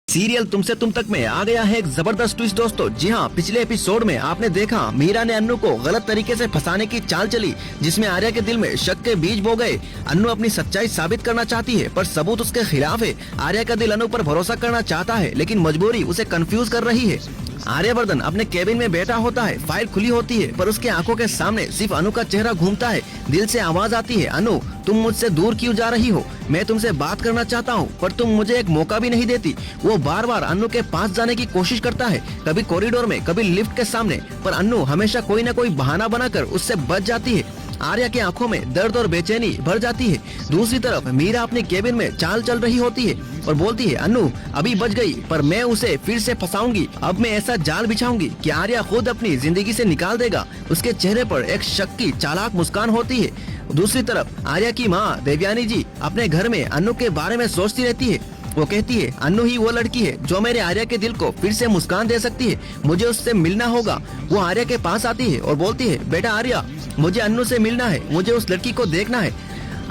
Serial तुमसे तुम तक में आ गया है एक जबरदस्त ट्विस्ट दोस्तों। जी हाँ, पिछले एपिसोड में आपने देखा मीरा ने अन्नू को गलत तरीके से फंसाने की चाल चली, जिसमें आर्या के दिल में शक के बीज बो गए। अन्नू अपनी सच्चाई साबित करना चाहती है पर सबूत उसके खिलाफ है। आर्या का दिल अन्नू पर भरोसा करना चाहता है लेकिन मजबूरी उसे कंफ्यूज कर रही है। आर्यवर्धन अपने केबिन में बैठा होता है, फाइल खुली होती है पर उसके आंखों के सामने सिर्फ अनु का चेहरा घूमता है। दिल से आवाज आती है, अनु तुम मुझसे दूर क्यों जा रही हो? मैं तुमसे बात करना चाहता हूँ पर तुम मुझे एक मौका भी नहीं देती। वो बार बार अनु के पास जाने की कोशिश करता है, कभी कॉरिडोर में कभी लिफ्ट के सामने, पर अनु हमेशा कोई न कोई बहाना बनाकर उससे बच जाती है। आर्या की आंखों में दर्द और बेचैनी भर जाती है। दूसरी तरफ मीरा अपनी केबिन में चाल चल रही होती है और बोलती है, अनु अभी बच गई पर मैं उसे फिर से फंसाऊंगी। अब मैं ऐसा जाल बिछाऊंगी कि आर्या खुद अपनी जिंदगी से निकाल देगा। उसके चेहरे पर एक शक की चालाक मुस्कान होती है। दूसरी तरफ आर्या की माँ देवयानी जी अपने घर में अनु के बारे में सोचती रहती है। वो कहती है, अनु ही वो लड़की है जो मेरे आर्या के दिल को फिर से मुस्कान दे सकती है, मुझे उससे मिलना होगा। वो आर्या के पास आती है और बोलती है, बेटा आर्या मुझे अनु से मिलना है, मुझे उस लड़की को देखना है।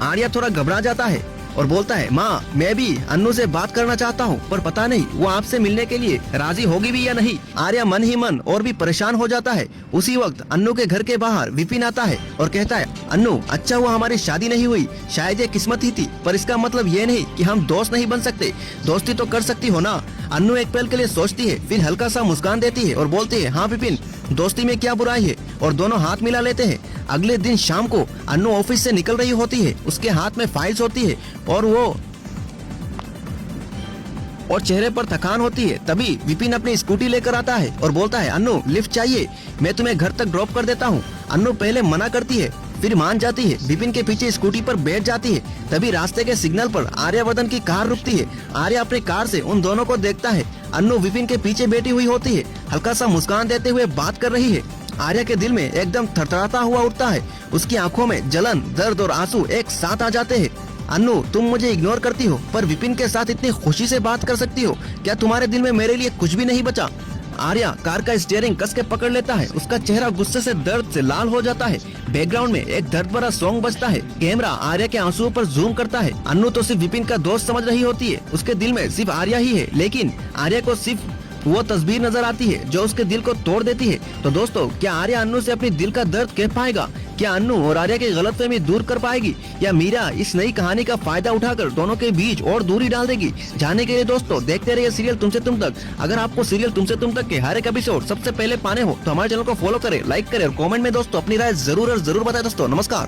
आर्या थोड़ा घबरा जाता है और बोलता है, माँ मैं भी अनु से बात करना चाहता हूँ पर पता नहीं वो आपसे मिलने के लिए राजी होगी भी या नहीं। आर्या मन ही मन और भी परेशान हो जाता है। उसी वक्त अनु के घर के बाहर विपिन आता है और कहता है, अनु अच्छा हुआ हमारी शादी नहीं हुई, शायद ये किस्मत ही थी पर इसका मतलब ये नहीं कि हम दोस्त नहीं बन सकते। दोस्ती तो कर सकती हो ना। अनु एक पल के लिए सोचती है, फिर हल्का सा मुस्कान देती है और बोलती है, हाँ विपिन दोस्ती में क्या बुराई है, और दोनों हाथ मिला लेते हैं। अगले दिन शाम को अनु ऑफिस से निकल रही होती है, उसके हाथ में फाइल्स होती है और चेहरे पर थकान होती है। तभी विपिन अपनी स्कूटी लेकर आता है और बोलता है, अनु लिफ्ट चाहिए, मैं तुम्हें घर तक ड्रॉप कर देता हूँ। अनु पहले मना करती है फिर मान जाती है, विपिन के पीछे स्कूटी पर बैठ जाती है। तभी रास्ते के सिग्नल पर आर्यवर्धन की कार रुकती है। आर्या अपनी कार से उन दोनों को देखता है। अनु विपिन के पीछे बैठी हुई होती है, हल्का सा मुस्कान देते हुए बात कर रही है। आर्या के दिल में एकदम थरथराता हुआ उठता है। उसकी आंखों में जलन, दर्द और आंसू एक साथ आ जाते हैं। अनु तुम मुझे इग्नोर करती हो पर विपिन के साथ इतनी खुशी से बात कर सकती हो, क्या तुम्हारे दिल में मेरे लिए कुछ भी नहीं बचा? आर्या कार का स्टीयरिंग कस के पकड़ लेता है, उसका चेहरा गुस्से से दर्द से लाल हो जाता है। बैकग्राउंड में एक दर्द भरा सॉन्ग बजता है। कैमरा आर्या के आंसुओं पर जूम करता है। अनु तो सिर्फ विपिन का दोस्त समझ रही होती है, उसके दिल में सिर्फ आर्या ही है, लेकिन आर्या को सिर्फ वो तस्वीर नजर आती है जो उसके दिल को तोड़ देती है। तो दोस्तों क्या आर्या अनु से अपनी दिल का दर्द कह पाएगा? क्या अनु और आर्या की गलतफहमी दूर कर पाएगी या मीरा इस नई कहानी का फायदा उठाकर दोनों के बीच और दूरी डाल देगी? जानने के लिए दोस्तों देखते रहिए सीरियल तुमसे तुम तक। अगर आपको सीरियल तुमसे तुम तक के हर एक एपिसोड सबसे पहले पाने हो तो हमारे चैनल को फॉलो करें, लाइक करें और कमेंट में दोस्तों अपनी राय जरूर बताएं दोस्तों। नमस्कार।